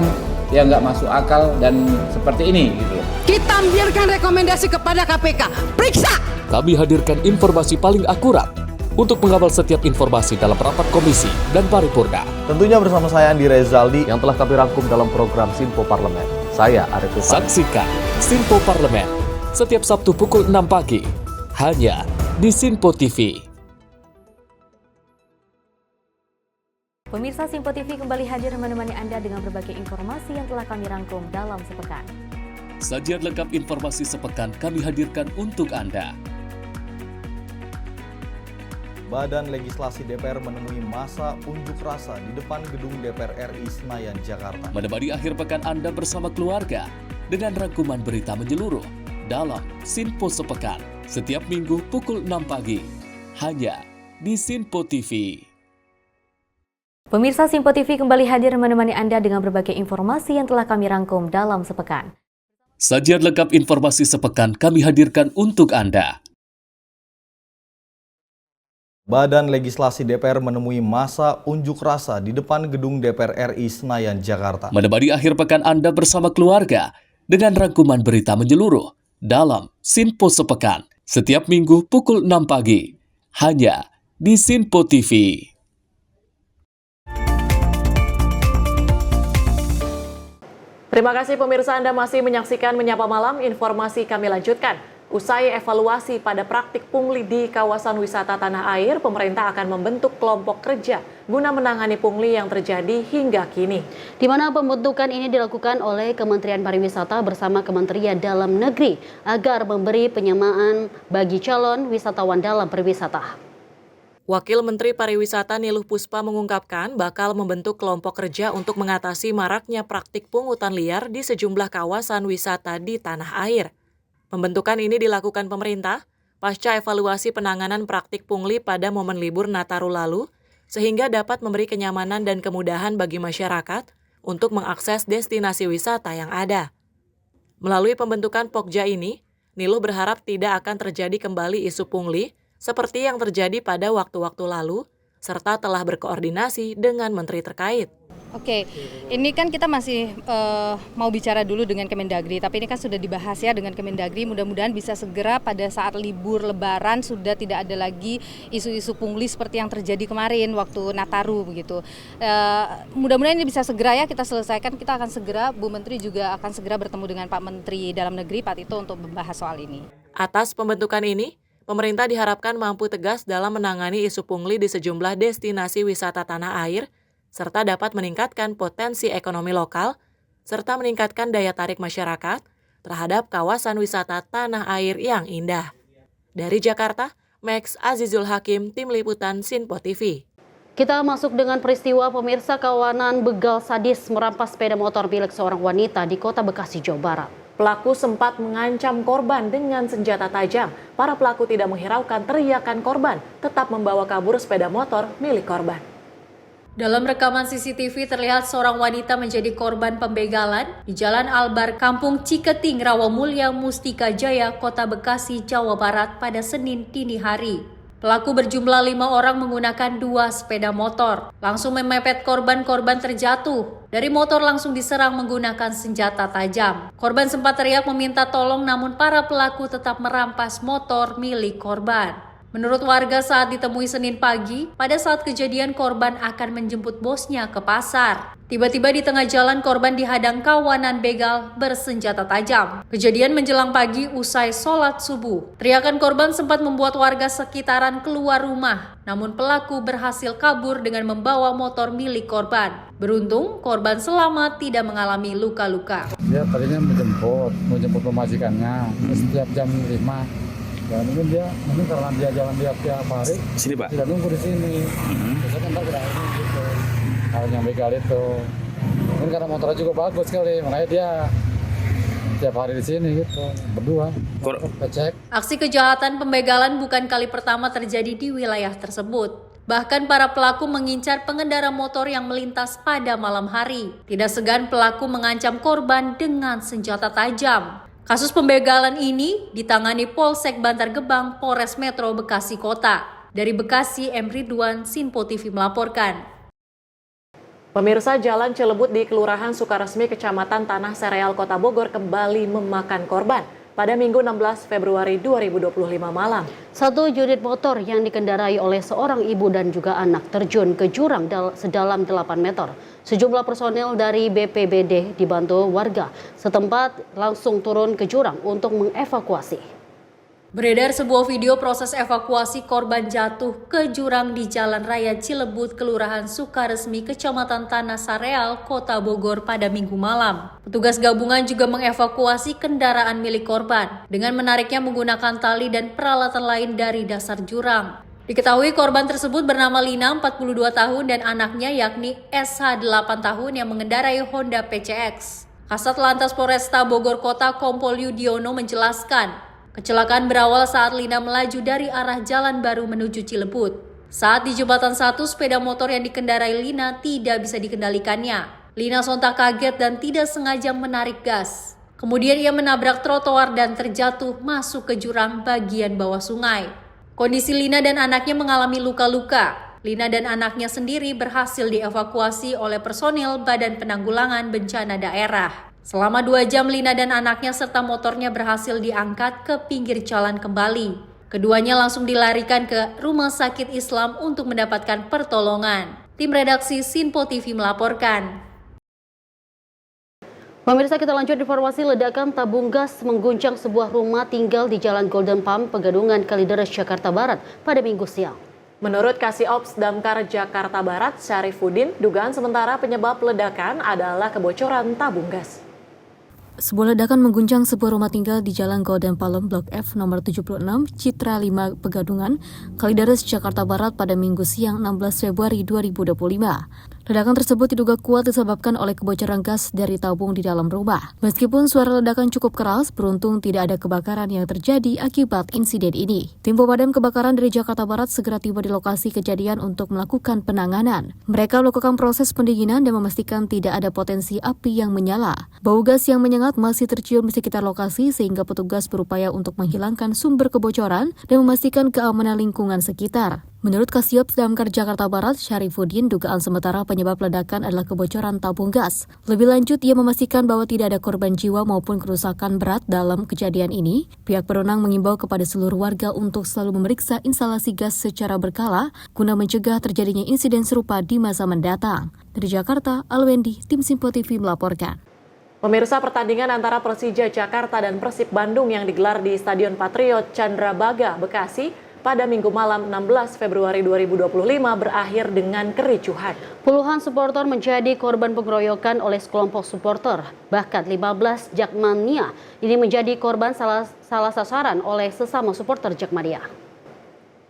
yang nggak masuk akal dan seperti ini gitu. Kita biarkan rekomendasi kepada KPK, periksa! Kami hadirkan informasi paling akurat untuk mengawal setiap informasi dalam rapat komisi dan paripurna. Tentunya bersama saya Andi Rezaldi yang telah kami rangkum dalam program Sinpo Parlemen. Saya Arif Rifani. Saksikan Sinpo Parlemen setiap Sabtu pukul 6 pagi hanya di Sinpo TV. Pemirsa, Sinpo TV kembali hadir menemani Anda dengan berbagai informasi yang telah kami rangkum dalam sepekan. Sajian lengkap informasi sepekan kami hadirkan untuk Anda. Badan Legislasi DPR menemui masa unjuk rasa di depan gedung DPR RI Senayan, Jakarta. Menemani akhir pekan Anda bersama keluarga dengan rangkuman berita menyeluruh dalam Sinpo Sepekan setiap minggu pukul 6 pagi hanya di Sinpo TV. Pemirsa, Sinpo TV kembali hadir menemani Anda dengan berbagai informasi yang telah kami rangkum dalam sepekan. Sajian lengkap informasi sepekan kami hadirkan untuk Anda. Badan Legislasi DPR menemui masa unjuk rasa di depan gedung DPR RI Senayan, Jakarta. Menemani akhir pekan Anda bersama keluarga dengan rangkuman berita menyeluruh dalam Sinpo Sepekan setiap minggu pukul 6 pagi hanya di Sinpo TV. Terima kasih pemirsa, Anda masih menyaksikan Menyapa Malam. Informasi kami lanjutkan. Usai evaluasi pada praktik pungli di kawasan wisata tanah air, pemerintah akan membentuk kelompok kerja guna menangani pungli yang terjadi hingga kini. Di mana pembentukan ini dilakukan oleh Kementerian Pariwisata bersama Kementerian Dalam Negeri agar memberi penyamaan bagi calon wisatawan dalam perwisata. Wakil Menteri Pariwisata Niluh Puspa mengungkapkan bakal membentuk kelompok kerja untuk mengatasi maraknya praktik pungutan liar di sejumlah kawasan wisata di tanah air. Pembentukan ini dilakukan pemerintah pasca evaluasi penanganan praktik pungli pada momen libur Nataru lalu, sehingga dapat memberi kenyamanan dan kemudahan bagi masyarakat untuk mengakses destinasi wisata yang ada. Melalui pembentukan Pokja ini, Niluh berharap tidak akan terjadi kembali isu pungli seperti yang terjadi pada waktu-waktu lalu, serta telah berkoordinasi dengan menteri terkait. Oke, ini kan kita masih mau bicara dulu dengan Kemendagri, tapi ini kan sudah dibahas ya dengan Kemendagri, mudah-mudahan bisa segera pada saat libur Lebaran sudah tidak ada lagi isu-isu pungli seperti yang terjadi kemarin waktu Nataru begitu. Mudah-mudahan ini bisa segera ya kita selesaikan, kita akan segera, Bu Menteri juga akan segera bertemu dengan Pak Menteri Dalam Negeri Pak Tito untuk membahas soal ini. Atas pembentukan ini, pemerintah diharapkan mampu tegas dalam menangani isu pungli di sejumlah destinasi wisata tanah air, serta dapat meningkatkan potensi ekonomi lokal, serta meningkatkan daya tarik masyarakat terhadap kawasan wisata tanah air yang indah. Dari Jakarta, Max Azizul Hakim, Tim Liputan Sinpo TV. Kita masuk dengan peristiwa pemirsa, kawanan begal sadis merampas sepeda motor milik seorang wanita di Kota Bekasi, Jawa Barat. Pelaku sempat mengancam korban dengan senjata tajam. Para pelaku tidak menghiraukan teriakan korban, tetap membawa kabur sepeda motor milik korban. Dalam rekaman CCTV terlihat seorang wanita menjadi korban pembegalan di Jalan Albar, Kampung Ciketing, Rawamulya, Mustika Jaya, Kota Bekasi, Jawa Barat pada Senin dini hari. Pelaku berjumlah 5 orang menggunakan 2 sepeda motor. Langsung memepet korban terjatuh. Dari motor langsung diserang menggunakan senjata tajam. Korban sempat teriak meminta tolong, namun para pelaku tetap merampas motor milik korban. Menurut warga saat ditemui Senin pagi, pada saat kejadian korban akan menjemput bosnya ke pasar. Tiba-tiba di tengah jalan korban dihadang kawanan begal bersenjata tajam. Kejadian menjelang pagi usai sholat subuh. Teriakan korban sempat membuat warga sekitaran keluar rumah. Namun pelaku berhasil kabur dengan membawa motor milik korban. Beruntung korban selamat, tidak mengalami luka-luka. Dia tadinya menjemput pemajikannya setiap jam 5. Ya mungkin karena dia jalan tiap hari, sini Pak, tidak nunggu di sini. Terus kan tidak ini gitu. Kalau yang begal itu, mungkin karena motornya juga bagus sekali, makanya dia tiap hari di sini gitu, berdua. Cek. Aksi kejahatan pembegalan bukan kali pertama terjadi di wilayah tersebut. Bahkan para pelaku mengincar pengendara motor yang melintas pada malam hari. Tidak segan pelaku mengancam korban dengan senjata tajam. Kasus pembegalan ini ditangani Polsek Bantar Gebang, Polres Metro Bekasi Kota. Dari Bekasi, M. Ridwan, Sinpo TV melaporkan. Pemirsa, Jalan Cilebut di Kelurahan Sukaresmi, Kecamatan Tanah Sereal, Kota Bogor kembali memakan korban pada Minggu 16 Februari 2025 malam. Satu unit motor yang dikendarai oleh seorang ibu dan juga anak terjun ke jurang sedalam 8 meter. Sejumlah personel dari BPBD dibantu warga setempat langsung turun ke jurang untuk mengevakuasi. Beredar sebuah video proses evakuasi korban jatuh ke jurang di Jalan Raya Cilebut, Kelurahan Sukaresmi, Kecamatan Tanah Sareal, Kota Bogor pada Minggu malam. Petugas gabungan juga mengevakuasi kendaraan milik korban dengan menariknya menggunakan tali dan peralatan lain dari dasar jurang. Diketahui korban tersebut bernama Lina, 42 tahun, dan anaknya yakni SH, 8 tahun yang mengendarai Honda PCX. Kasat Lantas Polresta Bogor Kota Kompol Yudiono menjelaskan, kecelakaan berawal saat Lina melaju dari arah Jalan Baru menuju Cilebut. Saat di Jembatan 1, sepeda motor yang dikendarai Lina tidak bisa dikendalikannya. Lina sontak kaget dan tidak sengaja menarik gas. Kemudian ia menabrak trotoar dan terjatuh masuk ke jurang bagian bawah sungai. Kondisi Lina dan anaknya mengalami luka-luka. Lina dan anaknya sendiri berhasil dievakuasi oleh personil Badan Penanggulangan Bencana Daerah. Selama 2 jam Lina dan anaknya serta motornya berhasil diangkat ke pinggir jalan kembali. Keduanya langsung dilarikan ke Rumah Sakit Islam untuk mendapatkan pertolongan. Tim redaksi Sinpo TV melaporkan. Pemirsa, kita lanjut informasi. Ledakan tabung gas mengguncang sebuah rumah tinggal di Jalan Golden Palm, Pegadungan, Kalideres, Jakarta Barat pada Minggu siang. Menurut Kasih Ops Damkar Jakarta Barat, Syarifuddin, dugaan sementara penyebab ledakan adalah kebocoran tabung gas. Sebuah ledakan mengguncang sebuah rumah tinggal di Jalan Golden Palm Blok F nomor 76, Citra 5, Pegadungan, Kalideres, Jakarta Barat pada Minggu siang 16 Februari 2025. Ledakan tersebut diduga kuat disebabkan oleh kebocoran gas dari tabung di dalam rumah. Meskipun suara ledakan cukup keras, beruntung tidak ada kebakaran yang terjadi akibat insiden ini. Tim pemadam kebakaran dari Jakarta Barat segera tiba di lokasi kejadian untuk melakukan penanganan. Mereka melakukan proses pendinginan dan memastikan tidak ada potensi api yang menyala. Bau gas yang menyengat masih tercium di sekitar lokasi sehingga petugas berupaya untuk menghilangkan sumber kebocoran dan memastikan keamanan lingkungan sekitar. Menurut Kasubdit Damkar Jakarta Barat, Syarifuddin, dugaan sementara penyebab ledakan adalah kebocoran tabung gas. Lebih lanjut, ia memastikan bahwa tidak ada korban jiwa maupun kerusakan berat dalam kejadian ini. Pihak berwenang mengimbau kepada seluruh warga untuk selalu memeriksa instalasi gas secara berkala guna mencegah terjadinya insiden serupa di masa mendatang. Dari Jakarta, Alwendi, Tim Simpo TV melaporkan. Pemirsa, pertandingan antara Persija Jakarta dan Persib Bandung yang digelar di Stadion Patriot Candrabaga, Bekasi pada Minggu malam 16 Februari 2025 berakhir dengan kericuhan. Puluhan supporter menjadi korban pengeroyokan oleh sekelompok supporter. Bahkan 15 Jakmania ini menjadi korban salah sasaran oleh sesama supporter Jakmania.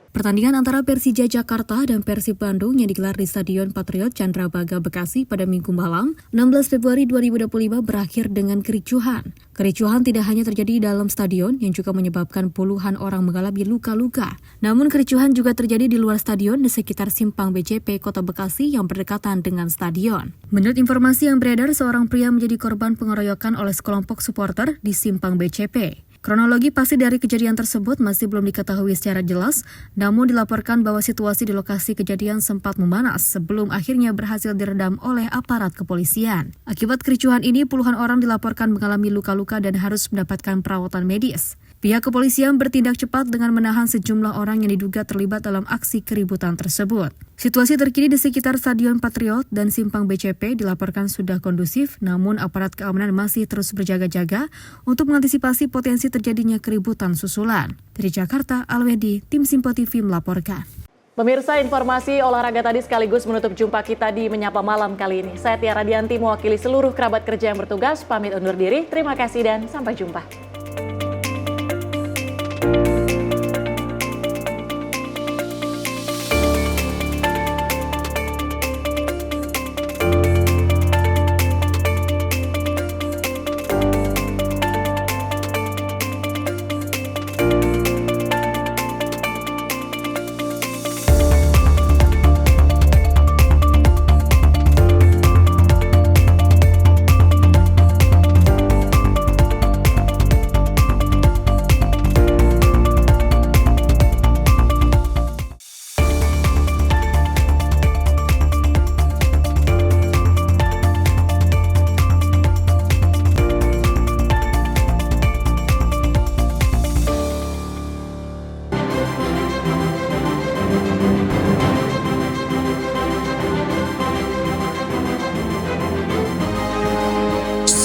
Pertandingan antara Persija Jakarta dan Persib Bandung yang digelar di Stadion Patriot Candrabaga, Bekasi pada Minggu malam 16 Februari 2025 berakhir dengan kericuhan. Kericuhan tidak hanya terjadi di dalam stadion yang juga menyebabkan puluhan orang mengalami luka-luka. Namun kericuhan juga terjadi di luar stadion di sekitar Simpang BCP Kota Bekasi yang berdekatan dengan stadion. Menurut informasi yang beredar, seorang pria menjadi korban pengeroyokan oleh sekelompok supporter di Simpang BCP. Kronologi pasti dari kejadian tersebut masih belum diketahui secara jelas, namun dilaporkan bahwa situasi di lokasi kejadian sempat memanas sebelum akhirnya berhasil diredam oleh aparat kepolisian. Akibat kericuhan ini, puluhan orang dilaporkan mengalami luka-luka dan harus mendapatkan perawatan medis. Pihak kepolisian bertindak cepat dengan menahan sejumlah orang yang diduga terlibat dalam aksi keributan tersebut. Situasi terkini di sekitar Stadion Patriot dan Simpang BCP dilaporkan sudah kondusif, namun aparat keamanan masih terus berjaga-jaga untuk mengantisipasi potensi terjadinya keributan susulan. Dari Jakarta, Alwedi, Tim Simpo TV melaporkan. Pemirsa, informasi olahraga tadi sekaligus menutup jumpa kita di Menyapa Malam kali ini. Saya Tiara Dianti mewakili seluruh kerabat kerja yang bertugas, pamit undur diri. Terima kasih dan sampai jumpa.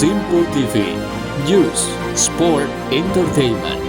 Simpo TV, News, Sport, Entertainment.